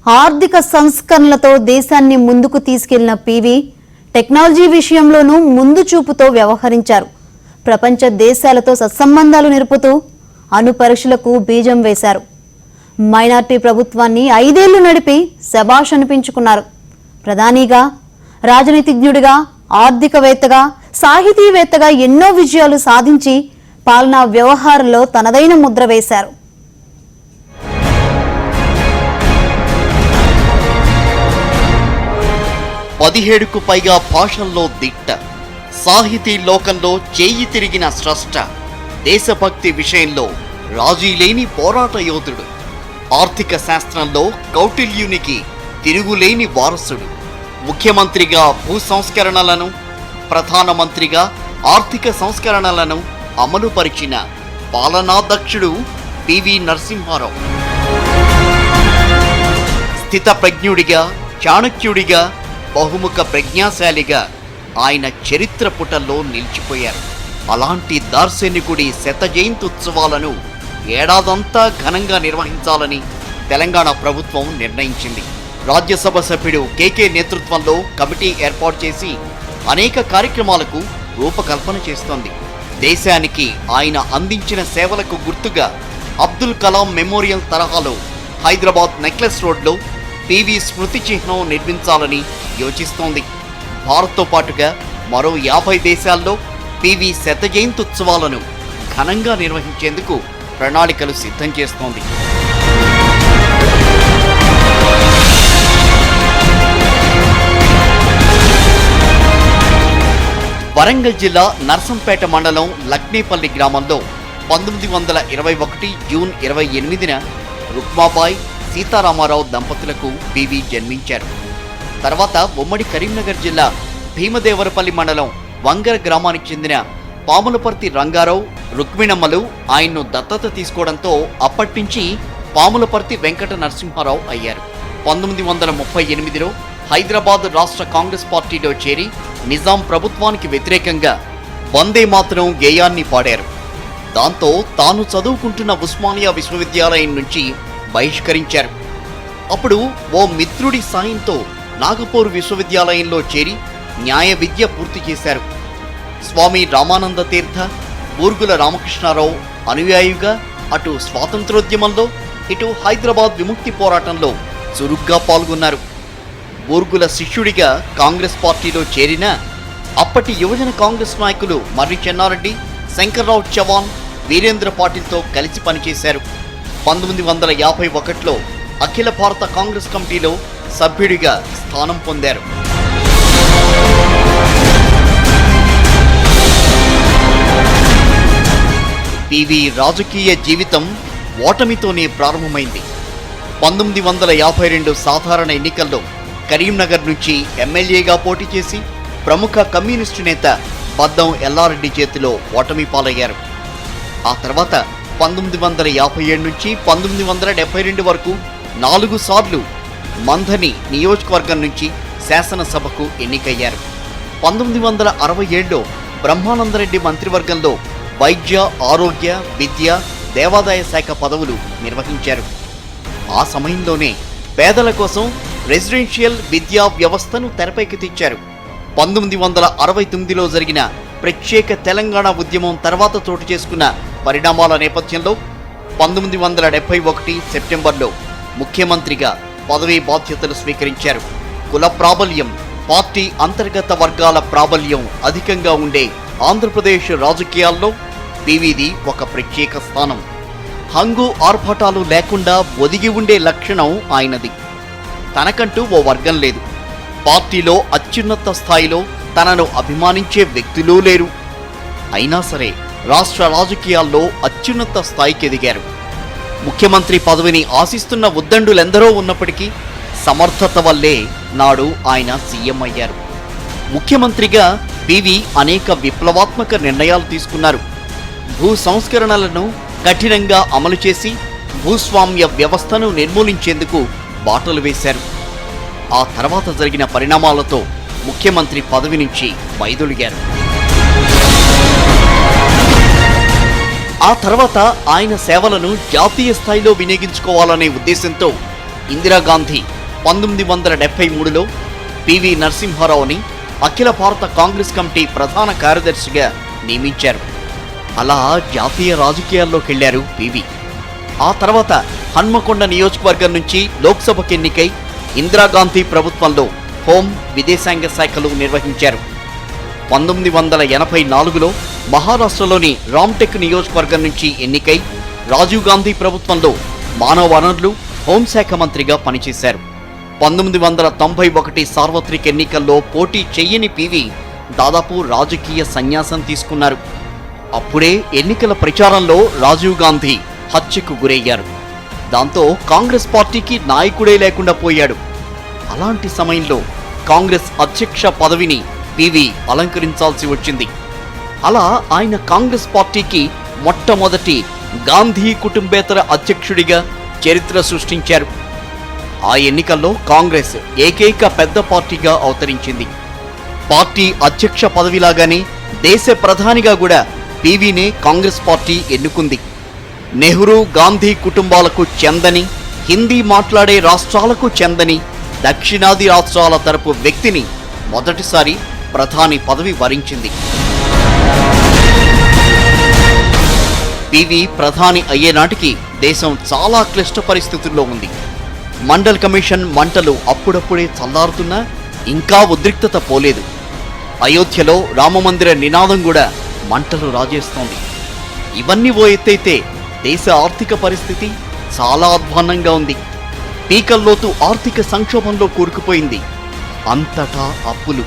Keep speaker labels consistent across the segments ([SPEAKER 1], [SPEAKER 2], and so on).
[SPEAKER 1] ఆర్థిక సంస్కరణలతో దేశాన్ని ముందుకు తీసుకెళ్లిన పివి టెక్నాలజీ విషయంలోనూ ముందు చూపుతో వ్యవహరించారు. ప్రపంచ దేశాలతో సత్సంబంధాలు నిలుపుతూ అణు పరీక్షలకు బీజం వేశారు. మైనార్టీ ప్రభుత్వాన్ని 5 ఏళ్లు నడిపి శభాష్ అనిపించుకున్నారు. ప్రధానిగా, రాజనీతిజ్ఞుడిగా, ఆర్థికవేత్తగా, సాహితీవేత్తగా ఎన్నో విజయాలు సాధించి పాలనా వ్యవహారంలో తనదైన ముద్ర వేశారు.
[SPEAKER 2] పదిహేడుకు పైగా భాషల్లో దిట్ట, సాహితీ లోకంలో చేయి తిరిగిన స్రష్ట, దేశభక్తి విషయంలో రాజీలేని పోరాట యోధుడు, ఆర్థిక శాస్త్రంలో కౌటిల్యునికి తిరుగులేని వారసుడు, ముఖ్యమంత్రిగా భూ సంస్కరణలను, ప్రధానమంత్రిగా ఆర్థిక సంస్కరణలను అమలుపరిచిన పాలనాదక్షుడు పివి నరసింహారావు. స్థితప్రజ్ఞుడిగా, చాణక్యుడిగా, బహుముఖ ప్రజ్ఞాశాలిగా ఆయన చరిత్ర పుటల్లో నిలిచిపోయారు. అలాంటి దార్శనికుడి శత జయంత్యుత్సవాలను ఏడాదంతా ఘనంగా నిర్వహించాలని తెలంగాణ ప్రభుత్వం నిర్ణయించింది. రాజ్యసభ సభ్యుడు కేకే నేతృత్వంలో కమిటీ ఏర్పాటు చేసి అనేక కార్యక్రమాలకు రూపకల్పన చేస్తోంది. దేశానికి ఆయన అందించిన సేవలకు గుర్తుగా అబ్దుల్ కలాం మెమోరియల్ తరహాలో హైదరాబాద్ నెక్లెస్ రోడ్లో పివి స్మృతి చిహ్నం నిర్మించాలని యోచిస్తోంది. భారత్తో పాటుగా మరో 50 దేశాల్లో పివి శత జయంత్యుత్సవాలను ఘనంగా నిర్వహించేందుకు ప్రణాళికలు సిద్ధం చేస్తోంది. వరంగల్ జిల్లా నర్సంపేట మండలం లక్నేపల్లి గ్రామంలో 1921 జూన్ 28న రుక్మాబాయ్, సీతారామారావు దంపతులకు పివి జన్మించారు. తర్వాత ఉమ్మడి కరీంనగర్ జిల్లా భీమదేవరపల్లి మండలం వంగర గ్రామానికి చెందిన పాములపర్తి రంగారావు, రుక్మిణమ్మలు ఆయన్ను దత్తత తీసుకోవడంతో అప్పటినుంచి పాములపర్తి వెంకట నరసింహారావు అయ్యారు. 1938లో హైదరాబాద్ రాష్ట్ర కాంగ్రెస్ పార్టీలో చేరి నిజాం ప్రభుత్వానికి వ్యతిరేకంగా వందే మాతరం గేయాన్ని పాడారు. దాంతో తాను చదువుకుంటున్న ఉస్మానియా విశ్వవిద్యాలయం నుంచి బహిష్కరించారు. అప్పుడు ఓ మిత్రుడి సాయంతో నాగపూర్ విశ్వవిద్యాలయంలో చేరి న్యాయ విద్య పూర్తి చేశారు. స్వామి రామానంద తీర్థ, బూర్గుల రామకృష్ణారావు అనుయాయిగా అటు స్వాతంత్రోద్యమంలో, ఇటు హైదరాబాద్ విముక్తి పోరాటంలో చురుగ్గా పాల్గొన్నారు. బూర్గుల శిష్యుడిగా కాంగ్రెస్ పార్టీలో చేరిన అప్పటి యువజన కాంగ్రెస్ నాయకులు మర్రి చెన్నారెడ్డి, శంకర్రావు చవాన్, వీరేంద్ర పాటిల్తో కలిసి పనిచేశారు. 1951లో అఖిల భారత కాంగ్రెస్ కమిటీలో సభ్యుడిగా స్థానం పొందారు. పివి రాజకీయ జీవితం ఓటమితోనే ప్రారంభమైంది. 1952 సాధారణ ఎన్నికల్లో కరీంనగర్ నుంచి ఎమ్మెల్యేగా పోటీ చేసి ప్రముఖ కమ్యూనిస్టు నేత బద్దం ఎల్లారెడ్డి చేతిలో ఓటమి పాలయ్యారు. ఆ తర్వాత 1957 నుంచి 1972 వరకు 4 సార్లు మంథని నియోజకవర్గం నుంచి శాసనసభకు ఎన్నికయ్యారు. 1967లో బ్రహ్మానందరెడ్డి మంత్రివర్గంలో వైద్య, ఆరోగ్య, విద్య, దేవాదాయ శాఖ పదవులు నిర్వహించారు. ఆ సమయంలోనే పేదల కోసం రెసిడెన్షియల్ విద్యా వ్యవస్థను తెరపైకి తెచ్చారు. 1969లో జరిగిన ప్రత్యేక తెలంగాణ ఉద్యమం తర్వాత చోటు చేసుకున్న పరిణామాల నేపథ్యంలో 1971 సెప్టెంబర్లో ముఖ్యమంత్రిగా పదవీ బాధ్యతలు స్వీకరించారు. కుల ప్రాబల్యం, పార్టీ అంతర్గత వర్గాల ప్రాబల్యం అధికంగా ఉండే ఆంధ్రప్రదేశ్ రాజకీయాల్లో పివిది ఒక ప్రత్యేక స్థానం. హంగు ఆర్భాటాలు లేకుండా ఒదిగి ఉండే లక్షణం ఆయనది. తనకంటూ ఓ వర్గం లేదు. పార్టీలో అత్యున్నత స్థాయిలో తనను అభిమానించే వ్యక్తులూ లేరు. అయినా సరే రాష్ట్ర రాజకీయాల్లో అత్యున్నత స్థాయికి ఎదిగారు. ముఖ్యమంత్రి పదవిని ఆశిస్తున్న ఉద్దండులెందరో ఉన్నప్పటికీ సమర్థత వల్లే నాడు ఆయన సీఎం అయ్యారు. ముఖ్యమంత్రిగా పివి అనేక విప్లవాత్మక నిర్ణయాలు తీసుకున్నారు. భూ సంస్కరణలను కఠినంగా అమలు చేసి భూస్వామ్య వ్యవస్థను నిర్మూలించేందుకు బాటలు వేశారు. ఆ తర్వాత జరిగిన పరిణామాలతో ముఖ్యమంత్రి పదవి నుంచి వైదొలిగారు. ఆ తర్వాత ఆయన సేవలను జాతీయ స్థాయిలో వినియోగించుకోవాలనే ఉద్దేశంతో ఇందిరాగాంధీ 1973లో పివి నరసింహారావుని అఖిల భారత కాంగ్రెస్ కమిటీ ప్రధాన కార్యదర్శిగా నియమించారు. అలా జాతీయ రాజకీయాల్లోకి వెళ్లారు పివి. ఆ తర్వాత హన్మకొండ నియోజకవర్గం నుంచి లోక్సభకు ఎన్నికై ఇందిరాగాంధీ ప్రభుత్వంలో హోం, విదేశాంగ శాఖలు నిర్వహించారు. 1984లో మహారాష్ట్రలోని రామ్టెక్ నియోజకవర్గం నుంచి ఎన్నికై రాజీవ్ గాంధీ ప్రభుత్వంలో మానవ వనరులు, హోంశాఖ మంత్రిగా పనిచేశారు. 1991 సార్వత్రిక ఎన్నికల్లో పోటీ చెయ్యని పివి దాదాపు రాజకీయ సన్యాసం తీసుకున్నారు. అప్పుడే ఎన్నికల ప్రచారంలో రాజీవ్ గాంధీ హత్యకు గురయ్యారు. దాంతో కాంగ్రెస్ పార్టీకి నాయకుడే లేకుండా పోయాడు. అలాంటి సమయంలో కాంగ్రెస్ అధ్యక్ష పదవిని పివి అలంకరించాల్సి వచ్చింది. అలా ఆయన కాంగ్రెస్ పార్టీకి మొట్టమొదటి గాంధీ కుటుంబేతర అధ్యక్షుడిగా చరిత్ర సృష్టించారు. ఆ ఎన్నికల్లో కాంగ్రెస్ ఏకైక పెద్ద పార్టీగా అవతరించింది. పార్టీ అధ్యక్ష పదవిలాగానే దేశ ప్రధానిగా కూడా పివినే కాంగ్రెస్ పార్టీ ఎన్నుకుంది. నెహ్రూ, గాంధీ కుటుంబాలకు చెందని, హిందీ మాట్లాడే రాష్ట్రాలకు చెందని దక్షిణాది రాష్ట్రాల తరపు వ్యక్తిని మొదటిసారి ప్రధాని పదవి వరించింది. పివి ప్రధాని అయ్యే నాటికి దేశం చాలా క్లిష్ట పరిస్థితుల్లో ఉంది. మండల్ కమిషన్ మంటలు అప్పుడప్పుడే చల్లారుతున్నా ఇంకా ఉద్రిక్తత పోలేదు. అయోధ్యలో రామమందిర నినాదం కూడా మంటలు రాజేస్తోంది. ఇవన్నీ ఓ ఎత్తైతే దేశ ఆర్థిక పరిస్థితి చాలా అధ్వాన్నంగా ఉంది. పీకల్లోతు ఆర్థిక సంక్షోభంలో కూరుకుపోయింది. అంతటా అప్పులు.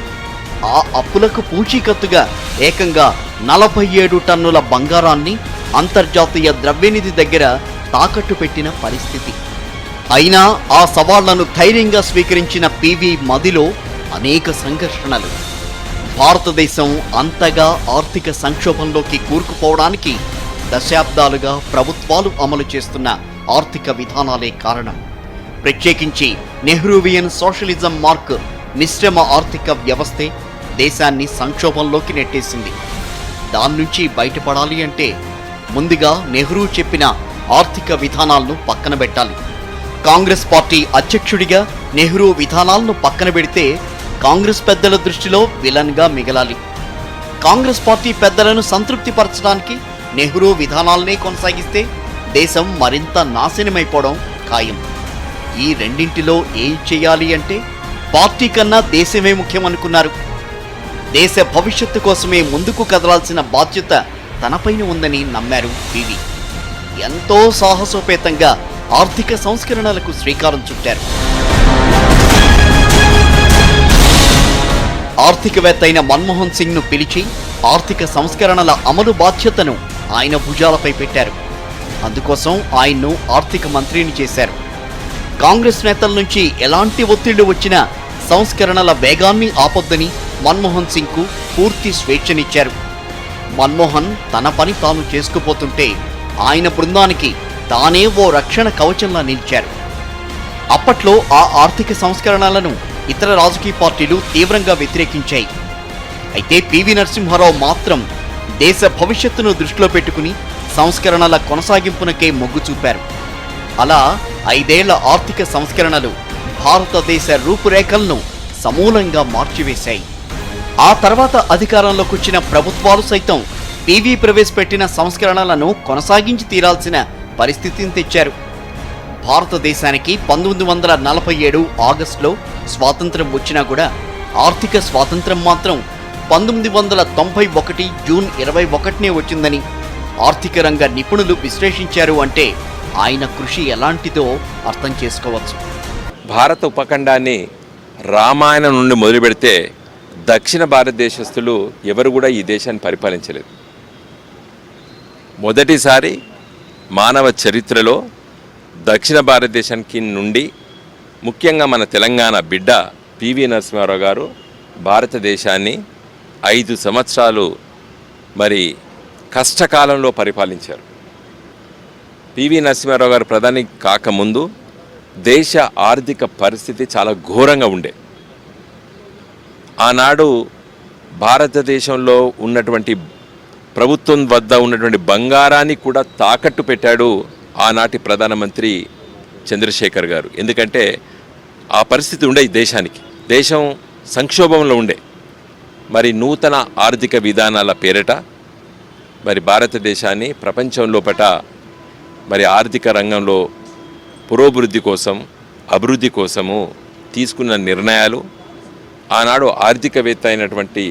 [SPEAKER 2] ఆ అప్పులకు పూచీకత్తుగా ఏకంగా 47 టన్నుల బంగారాన్ని అంతర్జాతీయ ద్రవ్యనిధి దగ్గర తాకట్టు పెట్టిన పరిస్థితి. అయినా ఆ సవాళ్లను ధైర్యంగా స్వీకరించిన పివి మదిలో అనేక సంఘర్షణలు. భారతదేశం అంతగా ఆర్థిక సంక్షోభంలోకి కూరుకుపోవడానికి దశాబ్దాలుగా ప్రభుత్వాలు అమలు చేస్తున్న ఆర్థిక విధానాలే కారణం. ప్రత్యేకించి నెహ్రూవియన్ సోషలిజం మార్క్ మిశ్రమ ఆర్థిక వ్యవస్థే దేశాన్ని సంక్షోభంలోకి నెట్టేసింది. దాని నుంచి బయటపడాలి అంటే ముందుగా నెహ్రూ చెప్పిన ఆర్థిక విధానాలను పక్కన పెట్టాలి. కాంగ్రెస్ పార్టీ అధ్యక్షుడిగా నెహ్రూ విధానాలను పక్కన పెడితే కాంగ్రెస్ పెద్దల దృష్టిలో విలన్గా మిగలాలి. కాంగ్రెస్ పార్టీ పెద్దలను సంతృప్తిపరచడానికి నెహ్రూ విధానాలనే కొనసాగిస్తే దేశం మరింత నాశనమైపోవడం ఖాయం. ఈ రెండింటిలో ఏం చేయాలి అంటే పార్టీ కన్నా దేశమే ముఖ్యమనుకున్నారు. దేశ భవిష్యత్తు కోసమే ముందుకు కదలాల్సిన బాధ్యత తనపైన ఉందని నమ్మారు పివి. ఎంతో సాహసోపేతంగా ఆర్థిక సంస్కరణలకు శ్రీకారం చుట్టారు. ఆర్థికవేత్త అయిన మన్మోహన్ సింగ్ను పిలిచి ఆర్థిక సంస్కరణల అమలు బాధ్యతను ఆయన భుజాలపై పెట్టారు. అందుకోసం ఆయన్ను ఆర్థిక మంత్రిని చేశారు. కాంగ్రెస్ నేతల నుంచి ఎలాంటి ఒత్తిళ్లు వచ్చినా సంస్కరణల వేగాన్ని ఆపొద్దని మన్మోహన్ సింగ్కు పూర్తి స్వేచ్ఛనిచ్చారు. మన్మోహన్ తన పని తాను చేసుకుపోతుంటే ఆయన బృందానికి తానే ఓ రక్షణ కవచంలా నిలిచారు. అప్పట్లో ఆ ఆర్థిక సంస్కరణలను ఇతర రాజకీయ పార్టీలు తీవ్రంగా వ్యతిరేకించాయి. అయితే పివి నరసింహారావు మాత్రం దేశ భవిష్యత్తును దృష్టిలో పెట్టుకుని సంస్కరణల కొనసాగింపునకే మొగ్గు చూపారు. అలా 5 ఏళ్ల ఆర్థిక సంస్కరణలు భారతదేశ రూపురేఖలను సమూలంగా మార్చివేశాయి. ఆ తర్వాత అధికారంలోకి వచ్చిన ప్రభుత్వాలు సైతం పివి ప్రవేశపెట్టిన సంస్కరణలను కొనసాగించి తీరాల్సిన పరిస్థితిని తెచ్చారు. భారతదేశానికి 1947 ఆగస్టులో స్వాతంత్రం వచ్చినా కూడా ఆర్థిక స్వాతంత్రం మాత్రం 1991 జూన్ 21నే వచ్చిందని ఆర్థిక రంగ నిపుణులు విశ్లేషించారు. అంటే ఆయన కృషి ఎలాంటిదో అర్థం చేసుకోవచ్చు.
[SPEAKER 3] భారత ఉపఖండాన్ని రామాయణం నుండి మొదలు పెడితే దక్షిణ భారతదేశస్తులు ఎవరు కూడా ఈ దేశాన్ని పరిపాలించలేదు. మొదటిసారి మానవ చరిత్రలో దక్షిణ భారతదేశానికి నుండి ముఖ్యంగా మన తెలంగాణ బిడ్డ పివి నరసింహారావు గారు భారతదేశాన్ని 5 సంవత్సరాలు మరి కష్టకాలంలో పరిపాలించారు. పివి నరసింహారావు గారు ప్రధాని కాకముందు దేశ ఆర్థిక పరిస్థితి చాలా ఘోరంగా ఉండే. ఆనాడు భారతదేశంలో ఉన్నటువంటి ప్రభుత్వం వద్ద ఉన్నటువంటి బంగారాన్ని కూడా తాకట్టు పెట్టాడు ఆనాటి ప్రధానమంత్రి చంద్రశేఖర్ గారు. ఎందుకంటే ఆ పరిస్థితి ఉండే ఈ దేశానికి. దేశం సంక్షోభంలో ఉండే. మరి నూతన ఆర్థిక విధానాల పేరిట మరి భారతదేశాన్ని ప్రపంచం లోపట మరి ఆర్థిక రంగంలో పురోభివృద్ధి కోసం, అభివృద్ధి కోసము తీసుకున్న నిర్ణయాలు, ఆనాడు ఆర్థికవేత్త అయినటువంటి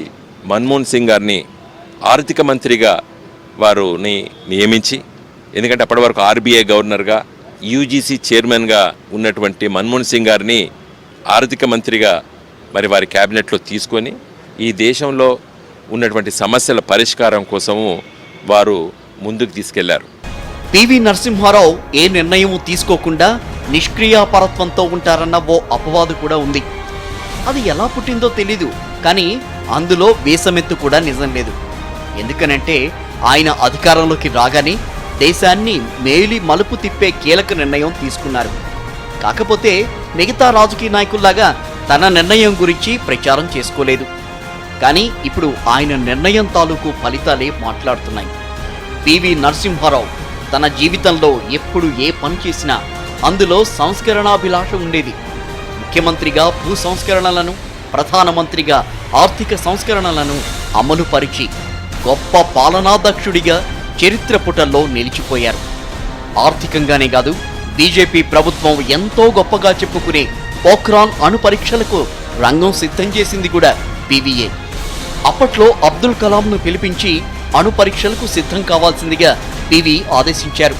[SPEAKER 3] మన్మోహన్ సింగ్ గారిని ఆర్థిక మంత్రిగా వారిని నియమించి, ఎందుకంటే అప్పటి వరకు ఆర్బీఐ గవర్నర్గా, యూజీసీ చైర్మన్గా ఉన్నటువంటి మన్మోహన్ సింగ్ గారిని ఆర్థిక మంత్రిగా మరి వారి క్యాబినెట్లో తీసుకొని ఈ దేశంలో ఉన్నటువంటి సమస్యల పరిష్కారం కోసము వారు ముందుకు తీసుకెళ్లారు.
[SPEAKER 2] పివి నరసింహారావు ఏ నిర్ణయం తీసుకోకుండా నిష్క్రియాపరత్వంతో ఉంటారన్న ఓ అపవాదు కూడా ఉంది. అది ఎలా పుట్టిందో తెలీదు, కానీ అందులో వేసమెత్తు కూడా నిజం లేదు. ఎందుకనంటే ఆయన అధికారంలోకి రాగానే దేశాన్ని మేలి మలుపు తిప్పే కీలక నిర్ణయం తీసుకున్నారు. కాకపోతే మిగతా రాజకీయ నాయకుల్లాగా తన నిర్ణయం గురించి ప్రచారం చేసుకోలేదు. కానీ ఇప్పుడు ఆయన నిర్ణయం తాలూకు ఫలితాలే మాట్లాడుతున్నాయి. పివి నరసింహారావు తన జీవితంలో ఎప్పుడు ఏ పని చేసినా అందులో సంస్కరణాభిలాష ఉండేది. ముఖ్యమంత్రిగా భూ సంస్కరణలను, ప్రధానమంత్రిగా ఆర్థిక సంస్కరణలను అమలు పరిచి గొప్ప పాలనాదక్షుడిగా చరిత్ర పుటల్లో నిలిచిపోయారు. ఆర్థికంగానే కాదు, బీజేపీ ప్రభుత్వం ఎంతో గొప్పగా చెప్పుకునే పోఖ్రాన్ అణు పరీక్షలకు రంగం సిద్ధం చేసింది కూడా పివియే. అప్పట్లో అబ్దుల్ కలాంను పిలిపించి అణు పరీక్షలకు సిద్ధం కావాల్సిందిగా పివి ఆదేశించారు.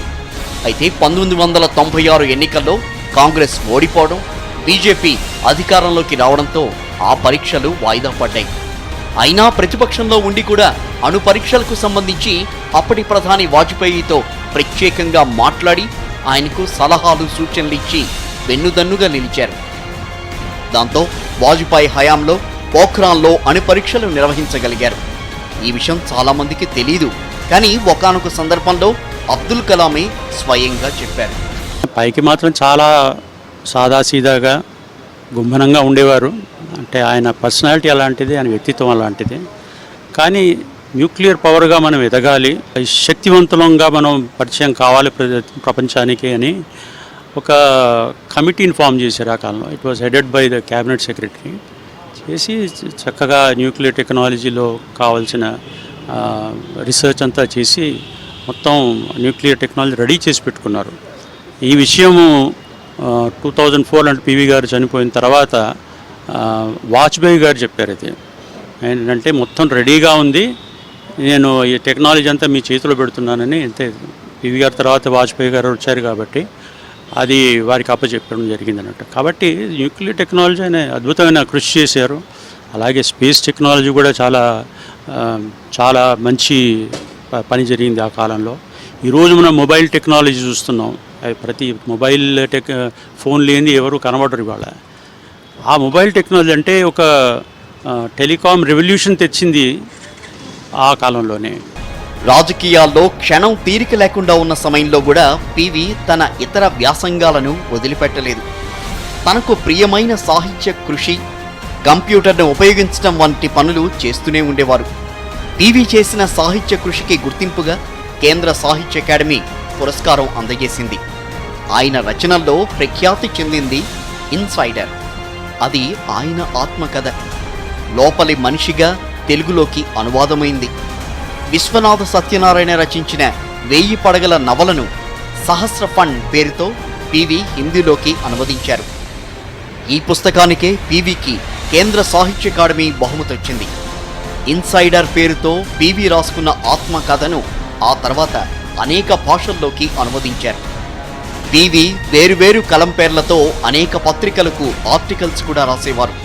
[SPEAKER 2] అయితే 1996 ఎన్నికల్లో కాంగ్రెస్ ఓడిపోవడం, బీజేపీ అధికారంలోకి రావడంతో ఆ పరీక్షలు వాయిదా పడ్డాయి. అయినా ప్రతిపక్షంలో ఉండి కూడా అణు పరీక్షలకు సంబంధించి అప్పటి ప్రధాని వాజ్పేయితో ప్రత్యేకంగా మాట్లాడి ఆయనకు సలహాలు, సూచనలు ఇచ్చి వెన్నుదన్నుగా నిలిచారు. దాంతో వాజ్పేయి హయాంలో పోఖ్రాన్లో అణు పరీక్షలు నిర్వహించగలిగారు. ఈ విషయం చాలా మందికి తెలీదు, కానీ ఒకానొక సందర్భంలో అబ్దుల్ కలామే స్వయంగా చెప్పారు.
[SPEAKER 4] పైకి మాత్రం చాలా సాదాసీదాగా గుంభనంగా ఉండేవారు. అంటే ఆయన పర్సనాలిటీ అలాంటిది, ఆయన వ్యక్తిత్వం అలాంటిది. కానీ న్యూక్లియర్ పవర్గా మనం ఎదగాలి, శక్తివంతులంగా మనం పరిచయం కావాలి ప్రపంచానికి అని ఒక కమిటీని ఫామ్ చేశారు ఆ కాలంలో. It was headed by the cabinet secretary. చేసి చక్కగా న్యూక్లియర్ టెక్నాలజీలో కావాల్సిన రీసెర్చ్ అంతా చేసి మొత్తం న్యూక్లియర్ టెక్నాలజీ రెడీ చేసి పెట్టుకున్నారు. ఈ విషయము 2004 అంటే పివి గారు చనిపోయిన తర్వాత వాజ్పేయి గారు చెప్పారు. ఇది ఏంటంటే మొత్తం రెడీగా ఉంది, నేను ఈ టెక్నాలజీ అంతా మీ చేతిలో పెడుతున్నానని. అంతే, పివి గారి తర్వాత వాజ్పేయి గారు వచ్చారు కాబట్టి అది వారికి అప్పచెప్పడం జరిగింది అన్నట్టు. కాబట్టి న్యూక్లియర్ టెక్నాలజీ ఆయన అద్భుతమైన కృషి చేశారు. అలాగే స్పేస్ టెక్నాలజీ కూడా చాలా మంచి పని జరిగింది ఆ కాలంలో. ఈరోజు మనం మొబైల్ టెక్నాలజీ చూస్తున్నాం. ప్రతి మొబైల్ ఫోన్ లేని ఎవరు కనబడరు ఇవాళ. ఆ మొబైల్ టెక్నాలజీ అంటే ఒక టెలికాం రెవల్యూషన్ తెచ్చింది ఆ కాలంలోనే.
[SPEAKER 2] రాజకీయాల్లో క్షణం తీరిక లేకుండా ఉన్న సమయంలో కూడా పివి తన ఇతర వ్యాసంగాలను వదిలిపెట్టలేదు. తనకు ప్రియమైన సాహిత్య కృషి, కంప్యూటర్ను ఉపయోగించడం వంటి పనులు చేస్తూనే ఉండేవారు. పివి చేసిన సాహిత్య కృషికి గుర్తింపుగా కేంద్ర సాహిత్య అకాడమీ పురస్కారం అందజేసింది. ఆయన రచనల్లో ప్రఖ్యాతి చెందింది ఇన్సైడర్. అది ఆయన ఆత్మకథ. లోపలి మనిషిగా తెలుగులోకి అనువాదమైంది. విశ్వనాథ సత్యనారాయణ రచించిన 1000 పడగల నవలను సహస్ర ఫండ్ పేరుతో పివి హిందీలోకి అనువదించారు. ఈ పుస్తకానికే పివికి కేంద్ర సాహిత్య అకాడమీ బహుమతి వచ్చింది. ఇన్సైడర్ పేరుతో పివి రాసుకున్న ఆత్మకథను ఆ తర్వాత అనేక భాషల్లోకి అనువదించారు. పివి వేరువేరు కలం పేర్లతో అనేక పత్రికలకు ఆర్టికల్స్ కూడా రాసేవారు.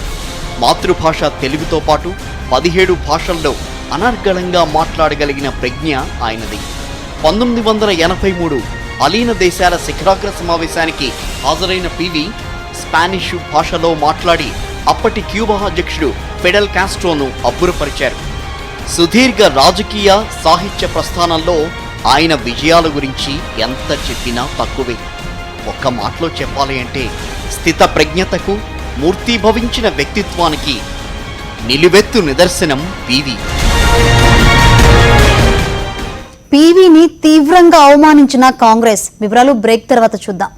[SPEAKER 2] మాతృభాష తెలుగుతో పాటు 17 భాషల్లో అనర్గళంగా మాట్లాడగలిగిన ప్రజ్ఞ ఆయనది. 1983 అలీన దేశాల శిఖరాగ్ర సమావేశానికి హాజరైన పివి స్పానిష్ భాషలో మాట్లాడి అప్పటి క్యూబా అధ్యక్షుడు ఫిడెల్ కాస్ట్రోను అబ్బురపరిచారు. సుదీర్ఘ రాజకీయ సాహిత్య ప్రస్థానంలో ఆయన విజయాల గురించి ఎంత చెప్పినా తక్కువే. ఒక్క మాటలో చెప్పాలి అంటే స్థిత ప్రజ్ఞతకు, మూర్తీభవించిన వ్యక్తిత్వానికి నిలువెత్తు నిదర్శనం పివి.
[SPEAKER 1] పివిని తీవ్రంగా అవమానించిన కాంగ్రెస్. వివరాలు బ్రేక్ తర్వాత చూద్దాం.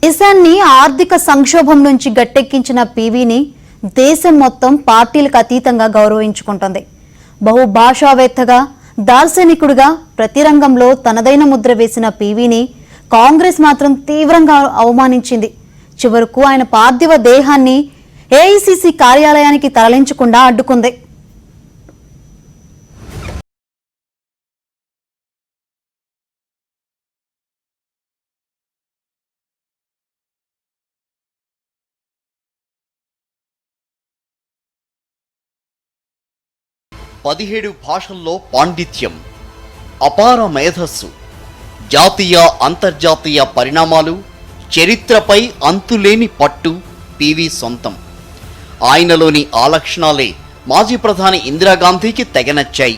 [SPEAKER 1] దేశాన్ని ఆర్థిక సంక్షోభం నుంచి గట్టెక్కించిన పీవీని దేశం మొత్తం పార్టీలకు అతీతంగా గౌరవించుకుంటుంది. బహుభాషావేత్తగా, దార్శనికుడిగా ప్రతి రంగంలో తనదైన ముద్ర వేసిన పీవీని కాంగ్రెస్ మాత్రం తీవ్రంగా అవమానించింది. చివరకు ఆయన పార్థివ దేహాన్ని ఏఐసీసీ కార్యాలయానికి తరలించకుండా అడ్డుకుంది.
[SPEAKER 2] పదిహేడు భాషల్లో పాండిత్యం, అపార మేధస్సు, జాతీయ అంతర్జాతీయ పరిణామాలు, చరిత్రపై అంతులేని పట్టు పివి సొంతం. ఆయనలోని ఆ లక్షణాలే మాజీ ప్రధాని ఇందిరాగాంధీకి తెగనచ్చాయి.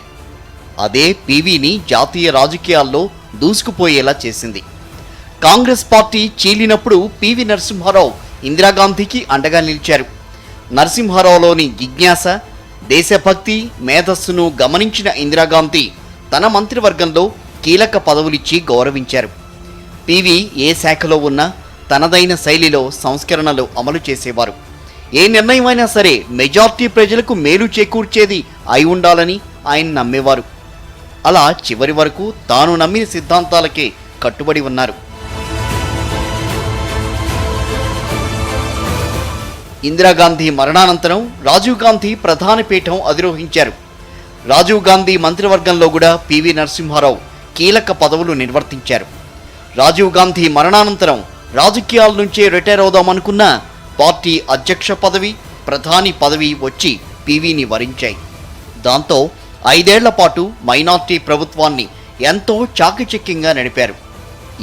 [SPEAKER 2] అదే పివిని జాతీయ రాజకీయాల్లో దూసుకుపోయేలా చేసింది. కాంగ్రెస్ పార్టీ చీలినప్పుడు పివి నరసింహారావు ఇందిరాగాంధీకి అండగా నిలిచారు. నరసింహారావులోని జిజ్ఞాస, దేశభక్తి, మేధస్సును గమనించిన ఇందిరాగాంధీ తన మంత్రివర్గంలో కీలక పదవులిచ్చి గౌరవించారు. పివి ఏ శాఖలో ఉన్నా తనదైన శైలిలో సంస్కరణలు అమలు చేసేవారు. ఏ నిర్ణయమైనా సరే మెజార్టీ ప్రజలకు మేలు చేకూర్చేది అయి ఉండాలని ఆయన నమ్మేవారు. అలా చివరి వరకు తాను నమ్మిన సిద్ధాంతాలకే కట్టుబడి ఉన్నారు. ఇందిరాగాంధీ మరణానంతరం రాజీవ్ గాంధీ ప్రధాని పీఠం అధిరోహించారు. రాజీవ్ గాంధీ మంత్రివర్గంలో కూడా పివి నరసింహారావు కీలక పదవులు నిర్వర్తించారు. రాజీవ్ గాంధీ మరణానంతరం రాజకీయాల నుంచే రిటైర్ అవుదామనుకున్న పార్టీ అధ్యక్ష పదవి, ప్రధాని పదవి వచ్చి పివిని వరించాయి. దాంతో 5 ఏళ్ల పాటు మైనార్టీ ప్రభుత్వాన్ని ఎంతో చాకచక్యంగా నడిపారు.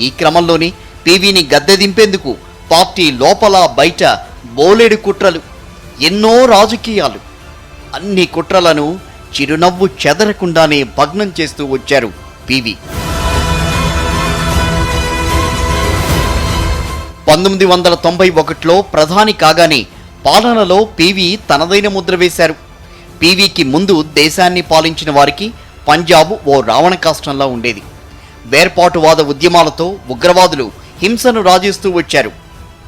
[SPEAKER 2] ఈ క్రమంలోనే పివిని గద్దె దింపేందుకు పార్టీ లోపల బయట బోలెడు కుట్రలు, ఎన్నో రాజకీయాలు. అన్ని కుట్రలను చిరునవ్వు చెదరకుండానే భగ్నం చేస్తూ వచ్చారు పివి. 1991లో ప్రధాని కాగానే పాలనలో పివి తనదైన ముద్ర వేశారు. పివికి ముందు దేశాన్ని పాలించిన వారికి పంజాబ్ ఓ రావణ కాష్టంలా ఉండేది. వేర్పాటువాద ఉద్యమాలతో ఉగ్రవాదులు హింసను రాజేస్తూ వచ్చారు.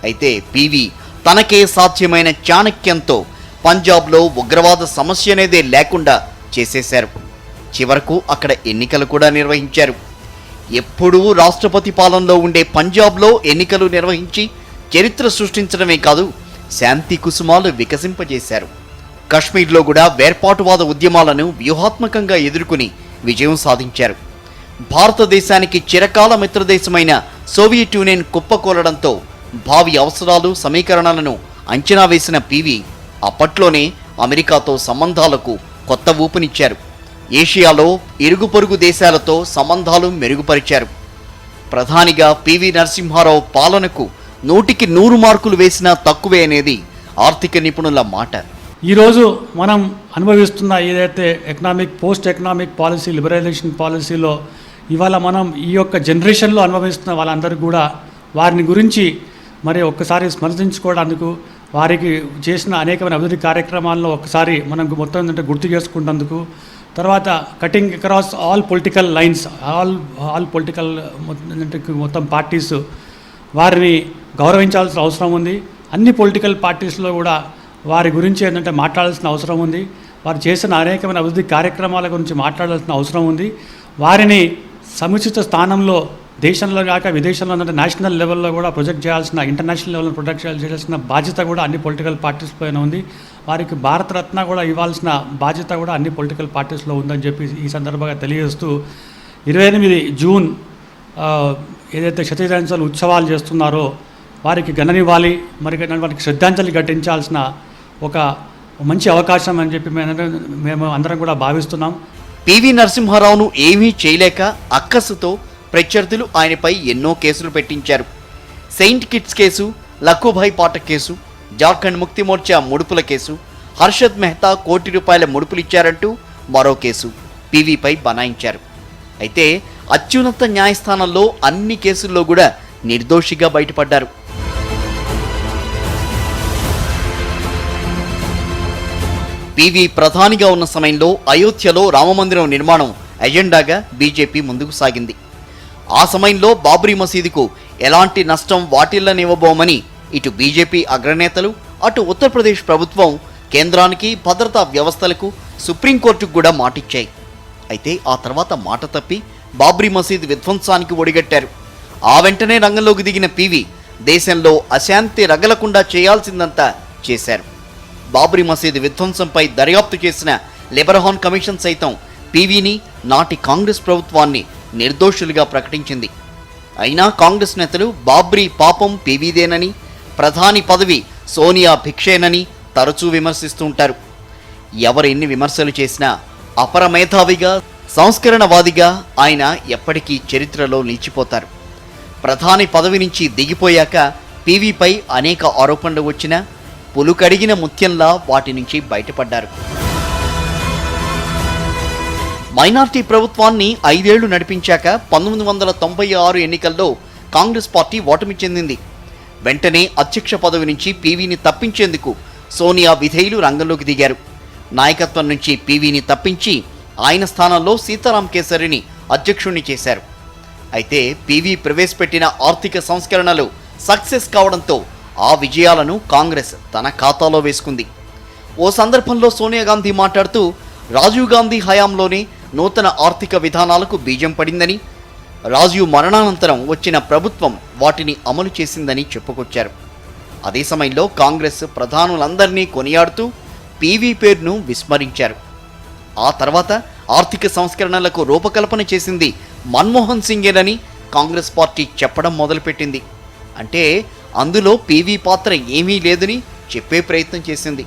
[SPEAKER 2] అయితే పివి తనకే సాధ్యమైన చాణక్యంతో పంజాబ్లో ఉగ్రవాద సమస్య అనేదే లేకుండా చేసేశారు. చివరకు అక్కడ ఎన్నికలు కూడా నిర్వహించారు. ఎప్పుడూ రాష్ట్రపతి పాలనలో ఉండే పంజాబ్లో ఎన్నికలు నిర్వహించి చరిత్ర సృష్టించడమే కాదు, శాంతి కుసుమాలు వికసింపజేశారు. కశ్మీర్లో కూడా వేర్పాటువాద ఉద్యమాలను వ్యూహాత్మకంగా ఎదుర్కొని విజయం సాధించారు. భారతదేశానికి చిరకాల మిత్రదేశమైన సోవియట్ యూనియన్ కుప్పకూలడంతో భావి అవసరాలు, సమీకరణలను అంచనా వేసిన పివి అప్పట్లోనే అమెరికాతో సంబంధాలకు కొత్త ఊపునిచ్చారు. ఏషియాలో ఇరుగు పొరుగు దేశాలతో సంబంధాలు మెరుగుపరిచారు. ప్రధానిగా పివి నరసింహారావు పాలనకు 100కి 100 మార్కులు వేసినా తక్కువే అనేది ఆర్థిక నిపుణుల మాట.
[SPEAKER 5] ఈరోజు మనం అనుభవిస్తున్న ఏదైతే పోస్ట్ ఎకనామిక్ పాలసీ, లిబరలైజేషన్ పాలసీలో ఇవాళ మనం ఈ యొక్క జనరేషన్లో అనుభవిస్తున్న వాళ్ళందరికీ కూడా వారిని గురించి మరి ఒక్కసారి స్మరించుకోవడానికి, వారికి చేసిన అనేకమైన అభివృద్ధి కార్యక్రమాల్లో ఒకసారి మనం మొత్తం ఏంటంటే గుర్తు చేసుకున్నందుకు, తర్వాత cutting across all political lines, all political మొత్తం పార్టీస్ వారిని గౌరవించాల్సిన అవసరం ఉంది. అన్ని పొలిటికల్ పార్టీస్లో కూడా వారి గురించి ఏంటంటే మాట్లాడాల్సిన అవసరం ఉంది. వారు చేసిన అనేకమైన అభివృద్ధి కార్యక్రమాల గురించి మాట్లాడాల్సిన అవసరం ఉంది. వారిని సముచిత స్థానంలో దేశంలో కాక విదేశంలో అంటే నేషనల్ లెవెల్లో కూడా ప్రొజెక్ట్ చేయాల్సిన, ఇంటర్నేషనల్ లెవెల్లో ప్రొజెక్ట్ చేయాల్సిన బాధ్యత కూడా అన్ని పొలిటికల్ పార్టీస్ పైన ఉంది. వారికి భారతరత్న కూడా ఇవ్వాల్సిన బాధ్యత కూడా అన్ని పొలిటికల్ పార్టీస్లో ఉందని చెప్పి ఈ సందర్భంగా తెలియజేస్తూ 28 జూన్ ఏదైతే శతజయంతి ఉత్సవాలు చేస్తున్నారో వారికి ఘననివ్వాలి, మరి వారికి శ్రద్ధాంజలి ఘటించాల్సిన ఒక మంచి అవకాశం అని చెప్పి మేము అందరం కూడా భావిస్తున్నాం.
[SPEAKER 2] పివి నరసింహారావును ఏమీ చేయలేక అక్కసుతో ప్రత్యర్థులు ఆయనపై ఎన్నో కేసులు పెట్టించారు. Saint Kitts case, Lakhubhai Pathak case, Jharkhand Mukti Morcha ముడుపుల కేసు, హర్షద్ మెహతా ₹1 కోటి ముడుపులిచ్చారంటూ మరో కేసు పివిపై బనాయించారు. అయితే అత్యున్నత న్యాయస్థానంలో అన్ని కేసుల్లో కూడా నిర్దోషిగా బయటపడ్డారు. పివి ప్రధానిగా ఉన్న సమయంలో అయోధ్యలో రామమందిరం నిర్మాణం ఎజెండాగా బీజేపీ ముందుకు సాగింది. ఆ సమయంలో బాబ్రీ మసీదుకు ఎలాంటి నష్టం వాటిల్లనివ్వబోమని ఇటు బీజేపీ అగ్రనేతలు, అటు ఉత్తరప్రదేశ్ ప్రభుత్వం కేంద్రానికి, భద్రతా వ్యవస్థలకు, సుప్రీంకోర్టుకు కూడా మాటిచ్చాయి. అయితే ఆ తర్వాత మాట తప్పి బాబ్రీ మసీద్ విధ్వంసానికి ఒడిగట్టారు. ఆ వెంటనే రంగంలోకి దిగిన పీవీ దేశంలో అశాంతి రగలకుండా చేయాల్సిందంతా చేశారు. బాబ్రీ మసీద్ విధ్వంసంపై దర్యాప్తు చేసిన లెబరహాన్ కమిషన్ సైతం పీవీని, నాటి కాంగ్రెస్ ప్రభుత్వాన్ని నిర్దోషులుగా ప్రకటించింది. అయినా కాంగ్రెస్ నేతలు బాబ్రీ పాపం పీవీదేనని, ప్రధాని పదవి సోనియా భిక్షేనని తరచూ విమర్శిస్తూ ఉంటారు. ఎవరు ఎన్ని విమర్శలు చేసినా అపరమేధావిగా, సంస్కరణవాదిగా ఆయన ఎప్పటికీ చరిత్రలో నిలిచిపోతారు. ప్రధాని పదవి నుంచి దిగిపోయాక పీవీపై అనేక ఆరోపణలు వచ్చినా పులుకడిగిన ముత్యంలా వాటి నుంచి బయటపడ్డారు. మైనార్టీ ప్రభుత్వాన్ని 5 ఏళ్లు నడిపించాక 1996 ఎన్నికల్లో కాంగ్రెస్ పార్టీ ఓటమి చెందింది. వెంటనే అధ్యక్ష పదవి నుంచి పీవీని తప్పించేందుకు సోనియా విధేయులు రంగంలోకి దిగారు. నాయకత్వం నుంచి పీవీని తప్పించి ఆయన స్థానంలో సీతారాం కేసరిని అధ్యక్షుణ్ణి చేశారు. అయితే పీవీ ప్రవేశపెట్టిన ఆర్థిక సంస్కరణలు సక్సెస్ కావడంతో ఆ విజయాలను కాంగ్రెస్ తన ఖాతాలో వేసుకుంది. ఓ సందర్భంలో సోనియా గాంధీ మాట్లాడుతూ రాజీవ్ గాంధీ హయాంలోనే నూతన ఆర్థిక విధానాలకు బీజం పడిందని, రాజీవ్ మరణానంతరం వచ్చిన ప్రభుత్వం వాటిని అమలు చేసిందని చెప్పుకొచ్చారు. అదే సమయంలో కాంగ్రెస్ ప్రధానులందరినీ కొనియాడుతూ పీవీ పేరును విస్మరించారు. ఆ తర్వాత ఆర్థిక సంస్కరణలకు రూపకల్పన చేసింది మన్మోహన్ సింగేనని కాంగ్రెస్ పార్టీ చెప్పడం మొదలుపెట్టింది. అంటే అందులో పీవీ పాత్ర ఏమీ లేదని చెప్పే ప్రయత్నం చేసింది.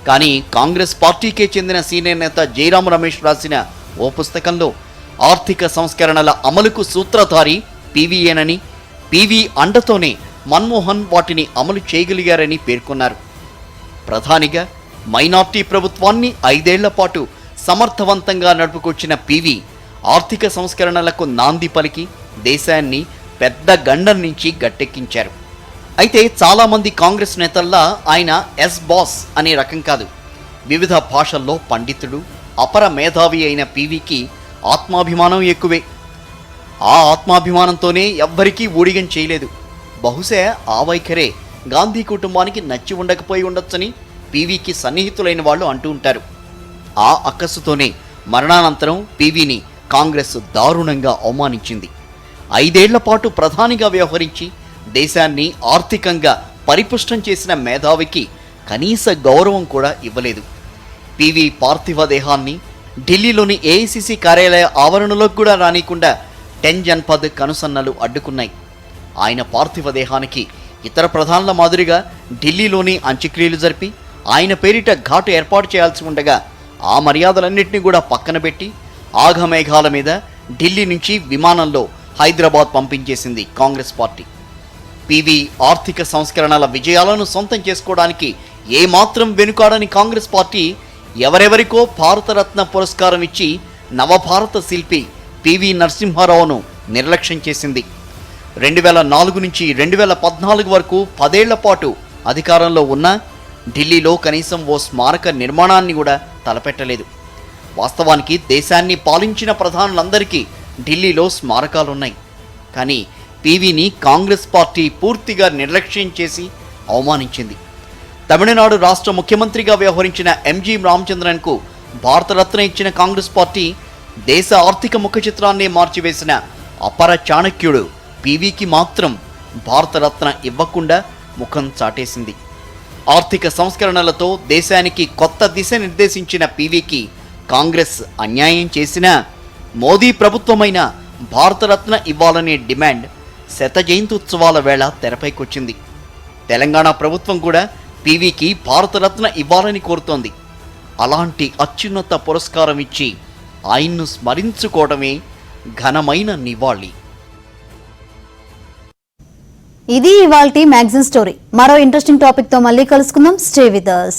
[SPEAKER 2] కానీ కాంగ్రెస్ పార్టీకే చెందిన సీనియర్ నేత జైరాం రమేష్ రాసిన ఓ పుస్తకంలో ఆర్థిక సంస్కరణల అమలుకు సూత్రధారి పీవీయేనని, పీవీ అండతోనే మన్మోహన్ వాటిని అమలు చేయగలిగారని పేర్కొన్నారు. ప్రధానిగా మైనార్టీ ప్రభుత్వాన్ని 5 ఏళ్ల పాటు సమర్థవంతంగా నడుపుకొచ్చిన పీవీ ఆర్థిక సంస్కరణలకు నాంది పలికి దేశాన్ని పెద్ద గండం నుంచి గట్టెక్కించారు. అయితే చాలామంది కాంగ్రెస్ నేతల్లా ఆయన ఎస్ బాస్ అనే రకం కాదు. వివిధ భాషల్లో పండితుడు, అపర మేధావి అయిన పీవీకి ఆత్మాభిమానం ఎక్కువే. ఆ ఆత్మాభిమానంతోనే ఎవ్వరికీ ఊడిగం చేయలేదు. బహుశా ఆ వైఖరే గాంధీ కుటుంబానికి నచ్చి ఉండకపోయి ఉండొచ్చని పీవీకి సన్నిహితులైన వాళ్ళు అంటూ ఉంటారు. ఆ అక్కసుతోనే మరణానంతరం పీవీని కాంగ్రెస్ దారుణంగా అవమానించింది. 5 ఏళ్ల పాటు ప్రధానిగా వ్యవహరించి దేశాన్ని ఆర్థికంగా పరిపుష్టం చేసిన మేధావికి కనీస గౌరవం కూడా ఇవ్వలేదు. పీవీ పార్థివ దేహాన్ని ఢిల్లీలోని ఏఐసిసి కార్యాలయ ఆవరణలోకి కూడా రానికుండా 10 జన్పద్ కనుసన్నలు అడ్డుకున్నాయి. ఆయన పార్థివ దేహానికి ఇతర ప్రధానుల మాదిరిగా ఢిల్లీలోని అంత్యక్రియలు జరిపి ఆయన పేరిట ఘాటు ఏర్పాటు చేయాల్సి ఉండగా ఆ మర్యాదలన్నింటినీ కూడా పక్కన పెట్టి ఆఘమేఘాల మీద ఢిల్లీ నుంచి విమానంలో హైదరాబాద్ పంపించేసింది కాంగ్రెస్ పార్టీ. పీవీ ఆర్థిక సంస్కరణల విజయాలను సొంతం చేసుకోవడానికి ఏమాత్రం వెనుకాడని కాంగ్రెస్ పార్టీ ఎవరెవరికో భారతరత్న పురస్కారం ఇచ్చి నవభారత శిల్పి పీవీ నరసింహారావును నిర్లక్ష్యం చేసింది. 2004 నుంచి 2014 వరకు 10 ఏళ్ల పాటు అధికారంలో ఉన్న ఢిల్లీలో కనీసం ఓ స్మారక నిర్మాణాన్ని కూడా తలపెట్టలేదు. వాస్తవానికి దేశాన్ని పాలించిన ప్రధానులందరికీ ఢిల్లీలో స్మారకాలున్నాయి. కానీ పీవీని కాంగ్రెస్ పార్టీ పూర్తిగా నిర్లక్ష్యం చేసి అవమానించింది. తమిళనాడు రాష్ట్ర ముఖ్యమంత్రిగా వ్యవహరించిన ఎంజీ రామచంద్రన్కు భారతరత్న ఇచ్చిన కాంగ్రెస్ పార్టీ దేశ ఆర్థిక ముఖ చిత్రాన్నే మార్చివేసిన అపర చాణక్యుడు పీవీకి మాత్రం భారతరత్న ఇవ్వకుండా ముఖం చాటేసింది. ఆర్థిక సంస్కరణలతో దేశానికి కొత్త దిశ నిర్దేశించిన పీవీకి కాంగ్రెస్ అన్యాయం చేసినా మోదీ ప్రభుత్వమైన భారతరత్న ఇవ్వాలనే డిమాండ్ శత జయంతి ఉత్సవాల వేళ తెరపైకొచ్చింది. తెలంగాణ ప్రభుత్వం కూడా పీవీకి భారతరత్న ఇవ్వాలని కోరుతోంది. అలాంటి అత్యున్నత పురస్కారం ఇచ్చి ఆయన్ను స్మరించుకోవడమే ఘనమైన నివాళి.
[SPEAKER 1] ఇది ఇవాల్టి మ్యాగజైన్ స్టోరీ. మరో ఇంట్రెస్టింగ్ టాపిక్ తో మళ్ళీ కలుసుకుందాం. Stay with us.